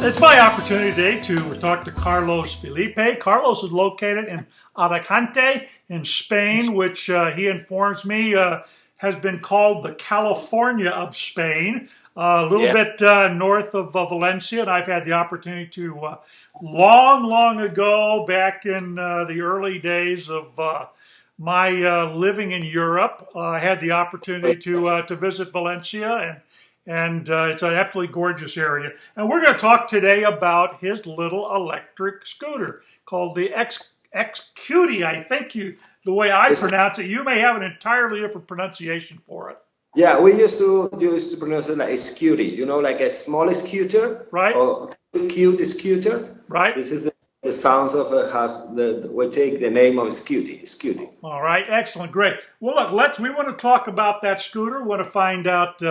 It's my opportunity today to talk to Carlos Felipe. Carlos is located in Alicante in Spain, which he informs me has been called the California of Spain, a little bit north of Valencia. And I've had the opportunity to, long ago, back in the early days of my living in Europe, I had the opportunity to visit Valencia, and it's an absolutely gorgeous area. And we're going to talk today about his little electric scooter called the XKuty. I think the way I pronounce it, you may have an entirely different pronunciation for it. Yeah, we used to pronounce it like Skooty, like a small scooter, right? Or cute scooter, right? This is the sounds of a house. We take the name of Skooty. All right, excellent, great. Well, look, we want to talk about that scooter. We want to find out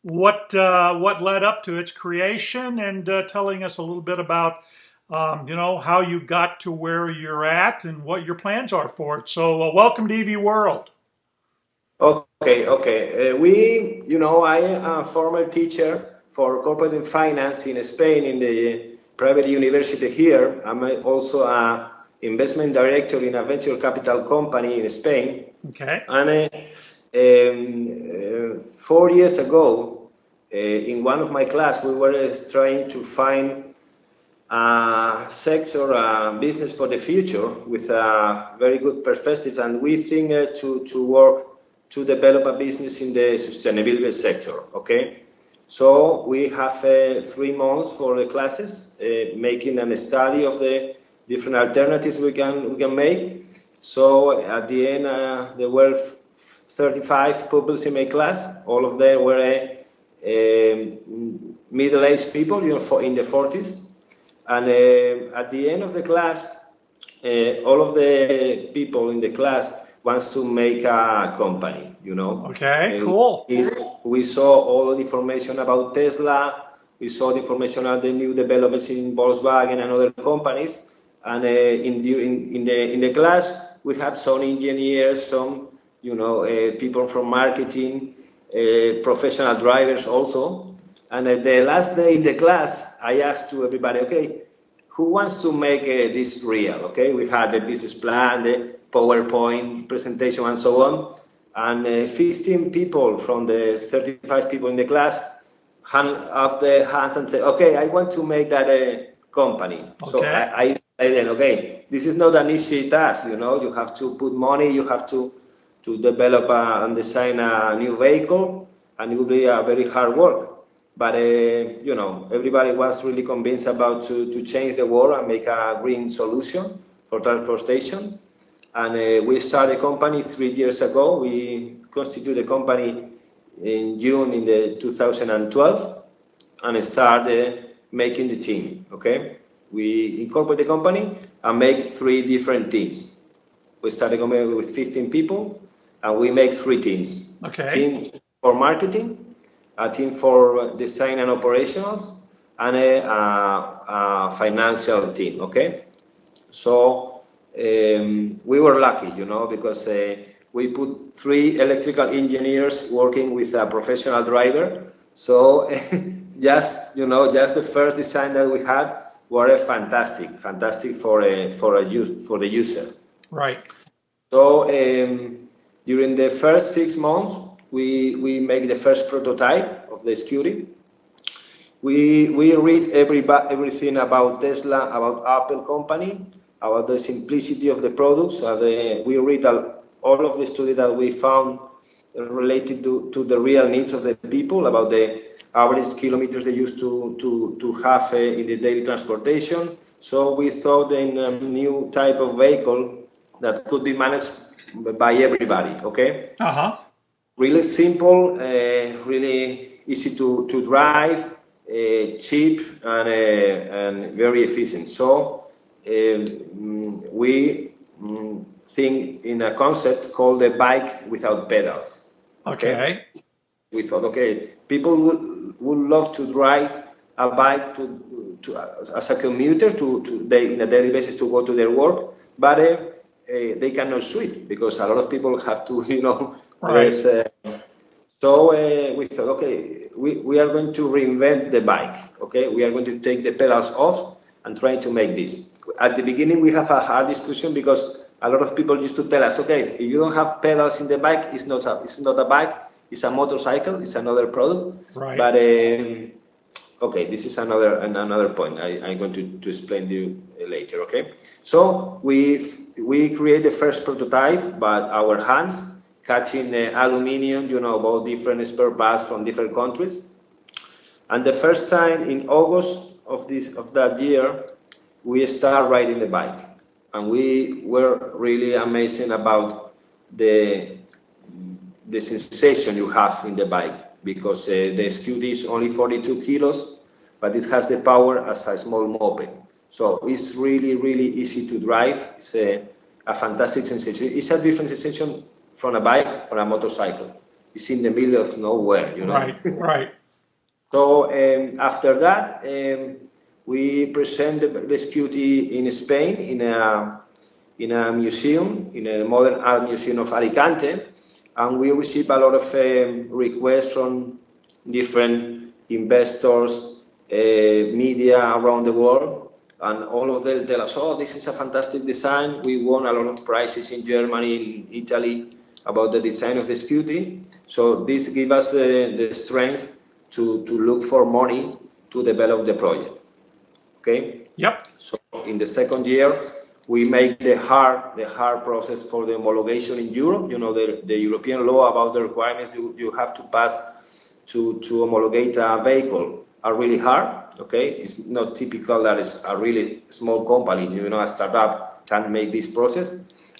what led up to its creation, and telling us a little bit about how you got to where you're at and what your plans are for it. So welcome to EV World. Okay. I am a former teacher for corporate finance in Spain in the private university here. I'm also an investment director in a venture capital company in Spain. Okay. And 4 years ago, in one of my class, we were trying to find a sector, a business for the future with a very good perspective, and we think to work to develop a business in the sustainability sector. Okay, so we have 3 months for the classes, making a study of the different alternatives we can make. So at the end, there were 35 pupils in my class. All of them were middle-aged people, in the 40s. And at the end of the class, all of the people in the class wants to make a company, Okay, cool. We saw all the information about Tesla. We saw the information about the new developments in Volkswagen and other companies. And in the class, we had some engineers, some people from marketing, professional drivers also. And the last day in the class, I asked to everybody, okay, who wants to make this real? Okay, we had the business plan, the PowerPoint presentation, and so on. And 15 people from the 35 people in the class hand up their hands and say, okay, I want to make that company. Okay. So I say then, okay, this is not an easy task, you have to put money, you have to develop and design a new vehicle, and it will be a very hard work. But, everybody was really convinced about to change the world and make a green solution for transportation. And we started a company 3 years ago. We constituted a company in June in the 2012 and started making the team, okay? We incorporate the company and make 3 different teams. We started a company with 15 people, and we make 3 teams. Okay. Team for marketing, a team for design and operations, and a financial team, okay? So we were lucky, because we put 3 electrical engineers working with a professional driver. So just the first design that we had were fantastic for the user. Right. So during the first 6 months, we make the first prototype of the Skooty. We read everything about Tesla, about Apple company, about the simplicity of the products. We read all of the studies that we found related to the real needs of the people, about the average kilometers they used to have in the daily transportation. So we thought in a new type of vehicle that could be managed by everybody, okay? Uh-huh. Really simple, really easy to drive, cheap, and very efficient. So we think in a concept called the bike without pedals. Okay. We thought, okay, people would love to drive a bike as a commuter in a daily basis to go to their work, but they cannot switch because a lot of people have to, Right. So we thought, okay, we are going to reinvent the bike. Okay, we are going to take the pedals off and try to make this. At the beginning, we have a hard discussion because a lot of people used to tell us, okay, if you don't have pedals in the bike, it's not a bike, it's a motorcycle, it's another product. Right. But okay, this is another point I'm going to explain to you later. Okay, so we create the first prototype by our hands, cutting aluminium, about different spare parts from different countries. And the first time in August of that year, we start riding the bike, and we were really amazing about the sensation you have in the bike, because the XKuty is only 42 kilos, but it has the power as a small moped. So it's really, really easy to drive. It's a fantastic sensation. It's a different sensation from a bike or a motorcycle. It's in the middle of nowhere, Right, right. So after that, we present the XKuty in Spain in a museum, in a modern art museum of Alicante, and we receive a lot of requests from different investors, media around the world, and all of them tell us, oh, this is a fantastic design. We won a lot of prizes in Germany, in Italy, about the design of the XKuty. So this gives us the strength to look for money to develop the project. Okay. Yep. So in the second year, we make the hard process for the homologation in Europe. The European law about the requirements you have to pass to homologate a vehicle are really hard. Okay, it's not typical that it's a really small company, a startup can make this process.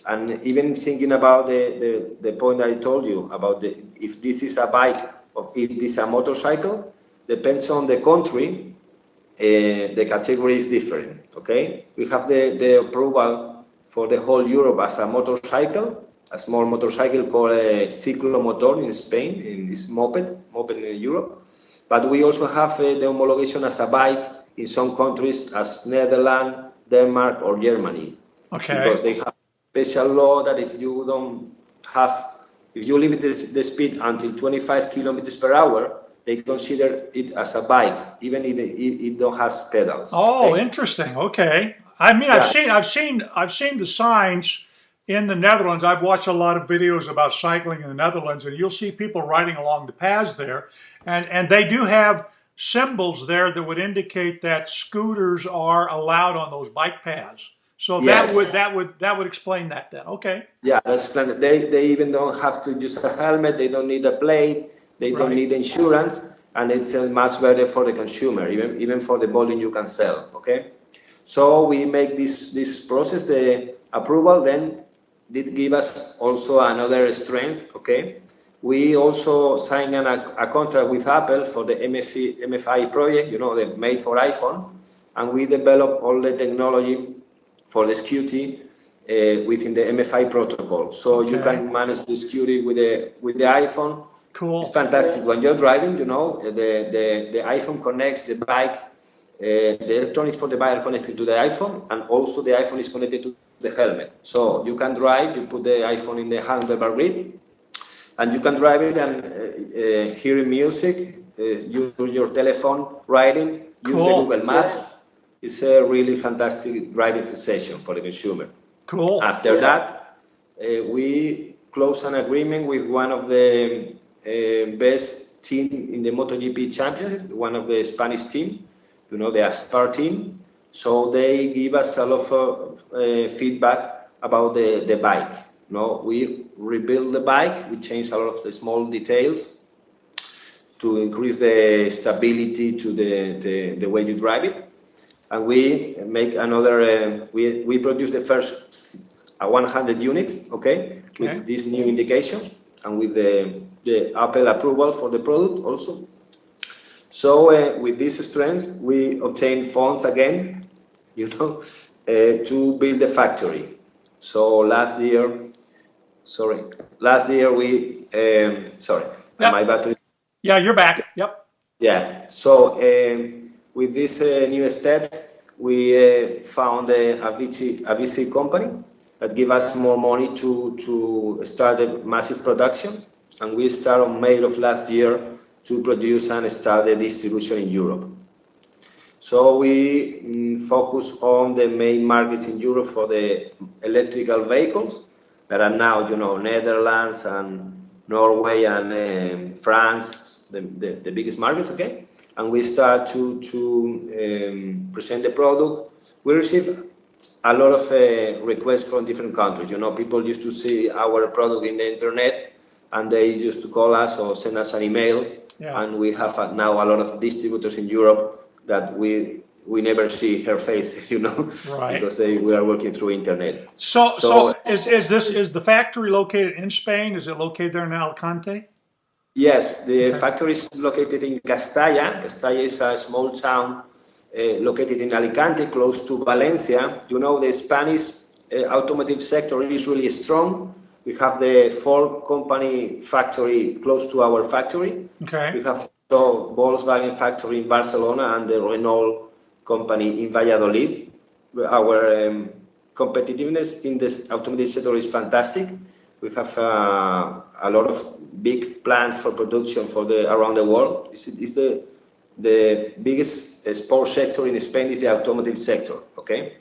And even thinking about the point I told you about if this is a bike or if this is a motorcycle, depends on the country. The category is different. Okay, we have the approval for the whole Europe as a motorcycle, a small motorcycle called a ciclomotor in Spain, in this moped in Europe. But we also have the homologation as a bike in some countries as Netherlands, Denmark, or Germany. Okay. Because they have special law that if you limit the speed until 25 kilometers per hour, they consider it as a bike, even if it don't have pedals. Oh, okay? Interesting. Okay. I mean, Yeah. I've seen the signs in the Netherlands. I've watched a lot of videos about cycling in the Netherlands, and you'll see people riding along the paths there, and they do have symbols there that would indicate that scooters are allowed on those bike paths. So Yes. that would explain that then. Okay. Yeah, that's splendid. They even don't have to use a helmet. They don't need a plate. They don't Right. need insurance, and it's much better for the consumer, even for the volume you can sell. Okay, so we make this process, the approval, then did give us also another strength. Okay, we also signed a contract with Apple for the MFI project, the made for iPhone, and we develop all the technology for the XKuty within the MFI protocol. So you Okay. can manage the XKuty with the iPhone. Cool. It's fantastic. When you're driving, the iPhone connects the bike, the electronics for the bike are connected to the iPhone, and also the iPhone is connected to the helmet. So you can drive, you put the iPhone in the handlebar grip, and you can drive it and hearing music, use your telephone, riding, use the Cool. Google Maps. It's a really fantastic driving sensation for the consumer. Cool. After that, we close an agreement with one of the best team in the MotoGP championship, one of the Spanish team, the Aspar team. So they give us a lot of feedback about the bike. We rebuild the bike, we change a lot of the small details to increase the stability to the way you drive it. And we make another, we produce the first 100 units, okay, with these new indications and with the Apple approval for the product also. So with this strength, we obtain funds again, to build the factory. So last year we, my battery. Yeah, you're back. Yep. Yeah. So with these new steps, we found a VC company that give us more money to start a massive production. And we start on May of last year to produce and start the distribution in Europe. So we focus on the main markets in Europe for the electrical vehicles that are now, Netherlands and Norway and France, the biggest markets, okay? And we start to present the product. We receive a lot of requests from different countries. People used to see our product in the internet, and they used to call us or send us an email. Yeah. And we have now a lot of distributors in Europe that we never see her face, right. because we are working through internet. So is the factory located in Spain? Is it located there in Alicante? Yes, the factory is located in Castalla. Castalla is a small town located in Alicante, close to Valencia. The Spanish automotive sector is really strong. We have the Ford company factory close to our factory. Okay. We have also Volkswagen factory in Barcelona and the Renault company in Valladolid. Our competitiveness in this automotive sector is fantastic. We have a lot of big plans for production around the world. It's the biggest sports sector in Spain is the automotive sector. Okay,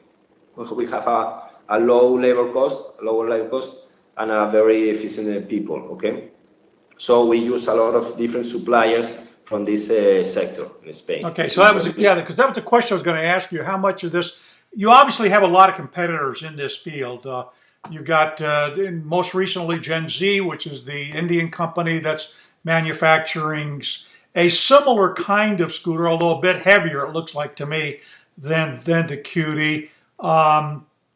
we have a lower labor cost, and a very efficient people. Okay, so we use a lot of different suppliers from this sector in Spain. Okay, so that was because that was a question I was going to ask you. How much of this? You obviously have a lot of competitors in this field. You've got most recently Gen Z, which is the Indian company that's manufacturing a similar kind of scooter, although a bit heavier, it looks like to me, than the Kuty.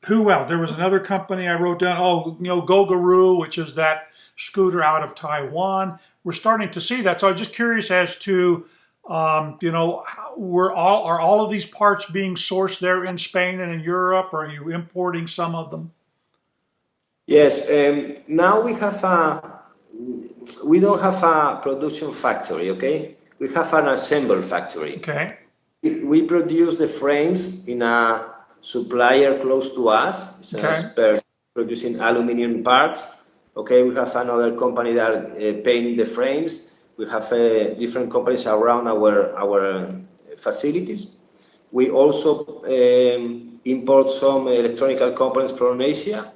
Who else? There was another company I wrote down. Gogoro, which is that scooter out of Taiwan. We're starting to see that. So I'm just curious as to, are all of these parts being sourced there in Spain and in Europe? Or are you importing some of them? Yes. Now we don't have a production factory. Okay, we have an assemble factory. Okay. We produce the frames in a supplier close to us. It's an expert producing aluminum parts. Okay, we have another company that paint the frames. We have different companies around our facilities. We also import some electronic components from Asia,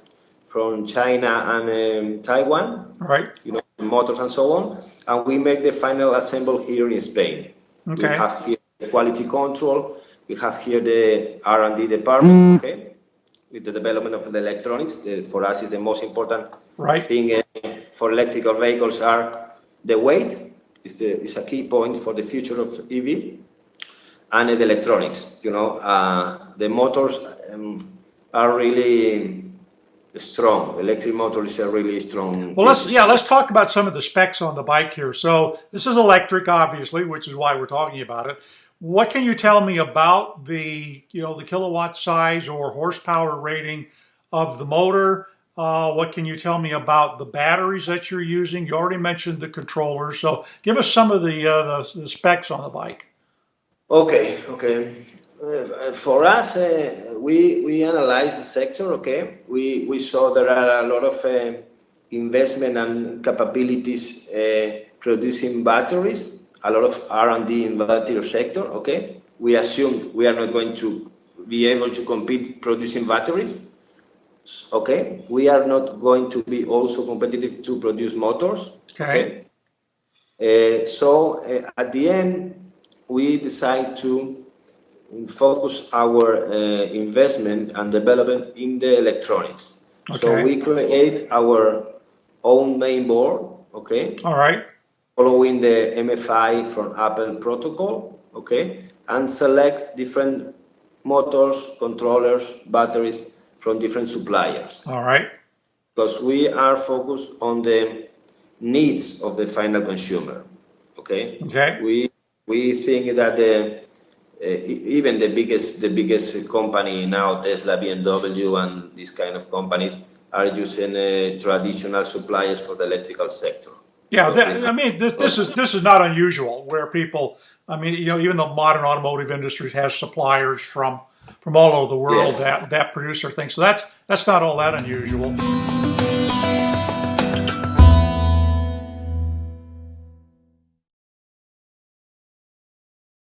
from China and Taiwan. Right. Motors and so on. And we make the final assemble here in Spain. Okay. We have here the quality control. We have here the R&D department. Okay. With the development of the electronics, for us is the most important thing for electrical vehicles are the weight is a key point for the future of EV, and the electronics. The motors are really strong. Electric motors are really strong. Well, let's talk about some of the specs on the bike here. So this is electric, obviously, which is why we're talking about it. What can you tell me about the kilowatt size or horsepower rating of the motor? What can you tell me about the batteries that you're using? You already mentioned the controllers, so give us some of the specs on the bike. Okay. For us, we analyze the sector. Okay, we saw there are a lot of investment and capabilities producing batteries. A lot of R&D in the battery sector. Okay, we assume we are not going to be able to compete producing batteries. Okay, we are not going to be also competitive to produce motors. Okay. So at the end, we decide to focus our investment and development in the electronics. Okay. So we create our own main board. Okay. All right. Following the MFI from Apple protocol. Okay, and select different motors, controllers, batteries from different suppliers. All right. Because we are focused on the needs of the final consumer. Okay. Okay. We think that even the biggest company now, Tesla, BMW, and these kind of companies are using traditional suppliers for the electrical sector. Yeah, this is not unusual where people. Even the modern automotive industry has suppliers from all over the world that produce their things. So that's not all that unusual.